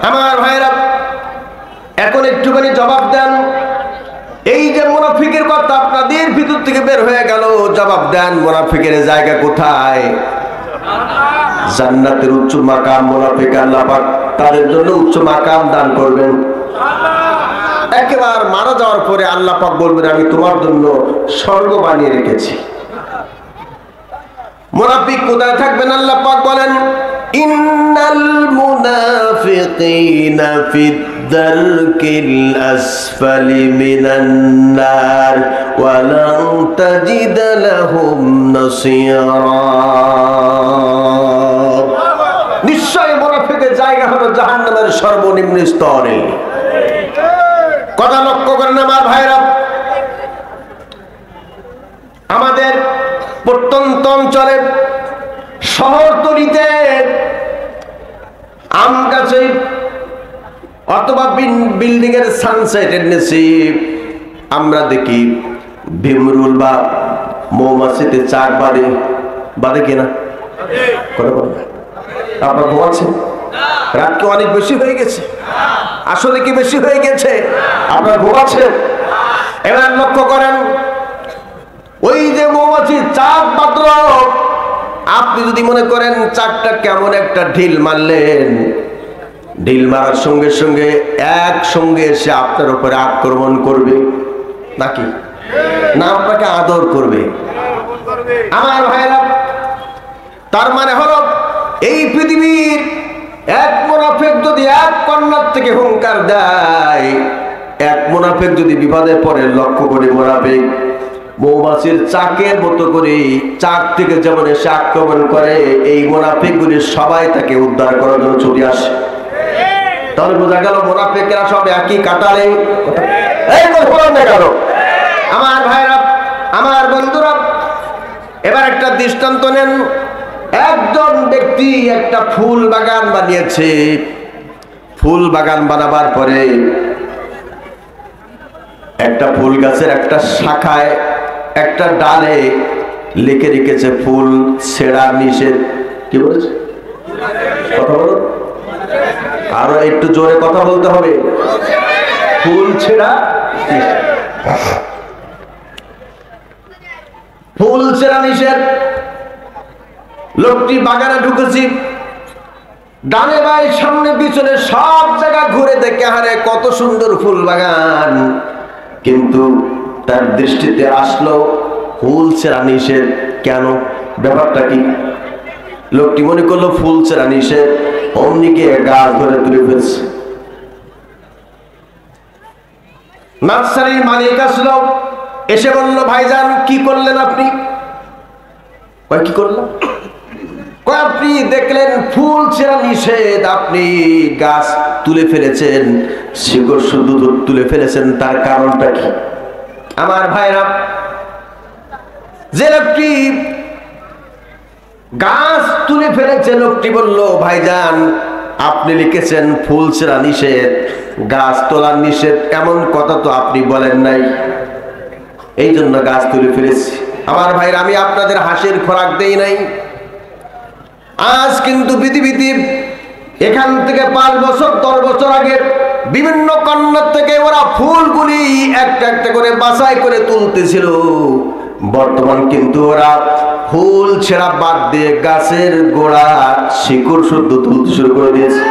আমার ভাইরা, এখন একটুখানি জবাব দেন। এই যে মুনাফিকের কথা আপনাদের ভিতর থেকে বের হয়ে গেল, জবাব দেন মুনাফিকের জায়গা কোথায়? জান্নাতের উচ্চ মাকাম মুনাফিক আল্লাহ পাক তাদের জন্য উচ্চ মাকাম দান করবেন। একেবারে মারা যাওয়ার পরে আল্লাহ পাক বলবেন, আমি তোমার জন্য স্বর্গ বানিয়ে রেখেছি। মুনাফিক কোথায় থাকবেন? আল্লাহ পাক বলেন, ইন্নাল মুনাফিকিনা ফিদ দারকিল আসফালি মিনান নার ওয়া লান তাজিদ লাহুম নাসীরা। নিশ্চয় মুনাফিকের জায়গা হলো জাহান্নামের সর্বনিম্ন স্তরে। কথা লক্ষ্য করেন আমার ভাইরা, আমাদের প্রত্যন্ত অঞ্চলে শহরতলিতে আম গাছে অথবা বিল্ডিং এর সানসেটের নিচে আমরা দেখি ভিমরুল বা মৌমাছিতে চাক বাঁধে কিনা? কথা বলেন, আপনার ঘুমাচ্ছেন? রাত কি অনেক বেশি হয়ে গেছে? আসলে কি বেশি হয়ে গেছে? আপনার ঘুমাচ্ছেন? এবার লক্ষ্য করেন, ওই যে মৌমাছির চাক বাঁধল, আপনি যদি মনে করেন চাকটা কেমন একটা ঢিল মারলেন, ঢিল মারার সঙ্গে সঙ্গে একসঙ্গে এসে আপনার উপরে আক্রমণ করবে নাকি না আপনাকে আদর করবে? আমার ভাইরা, তার মানে হলো এই পৃথিবীর এক মুনাফিক যদি এক কন্যার থেকে হুঙ্কার দেয়, এক মুনাফিক যদি বিপদে পড়ে, লক্ষ্য করে মুনাফিক মৌমাছির চাকের মতো করে চাক থেকে যেমন এসে আক্রমণ করে, এই মুনাফিকগুলি সবাই তাকে উদ্ধার করার জন্য ছুটে আসে। তাহলে বোঝা গেল মুনাফিকরা সব একই কাতারে। এই কথা গেল আমার ভাইরা, আমার বন্ধুরা। এবার একটা দৃষ্টান্ত নেন। একজন ব্যক্তি একটা ফুল বাগান বানিয়েছে। ফুল বাগান বানাবার পরে একটা ফুল গাছের একটা শাখায়, একটা ডালে লিখে রেখেছে ফুল ছেঁড়া নিষেধ। কি বলেছে? কথা বলো, আরো একটু জোরে কথা বলতে হবে। ফুল ছেঁড়া নিষেধ, ফুল ছেঁড়া নিষেধ। লোকটি বাগানে ঢুকেছি, ডানে বাই সামনে পিছনে সব জায়গা ঘুরে দেখে, হারে কত সুন্দর ফুল বাগান, কিন্তু তার দৃষ্টিতে আসলো ফুল ছেঁড়া নিষেধ। কেন? ব্যাপারটা কি? লোকটি মনে করলো ফুল ছেঁড়া নিষেধ, অমনি গিয়ে গাছ ধরে তুলে ফেলছে। নার্সারির মালিক আসলো, এসে বলল, ভাইজান কি করলেন আপনি? কি করলাম? আপনি দেখলেন ফুল ছেঁড়া নিষেধ, আপনি গাছ তুলে ফেলেছেন, শিকড় শুধু তুলে ফেলেছেন, তার কারণটা কি? আমার ভাইরা, যে লোকটি গাছ তুলে ফেলেছে, লোকটি বলল, ভাইজান আপনি লিখেছেন ফুল ছেঁড়া নিষেধ, গাছ তোলার নিষেধ, এমন কথা তো আপনি বলেন নাই, এই জন্য গাছ তুলে ফেলেছি। আমার ভাইরা, আমি আপনাদের হাসির খোরাক দেই নাই। আজ কিন্তু পৃথিবীতে এখান থেকে 5 বছর 10 বছর আগে বিভিন্ন কর্নার থেকে ওরা ফুলগুলি একটা একটা করে বাছাই করে তুলতেছিল। বর্তমান কিন্তু ওরা ফুল ছেঁড়া বাদ দিয়ে গাছের গোড়া শিকড় শুদ্ধ তুলতে শুরু করে দিয়েছে।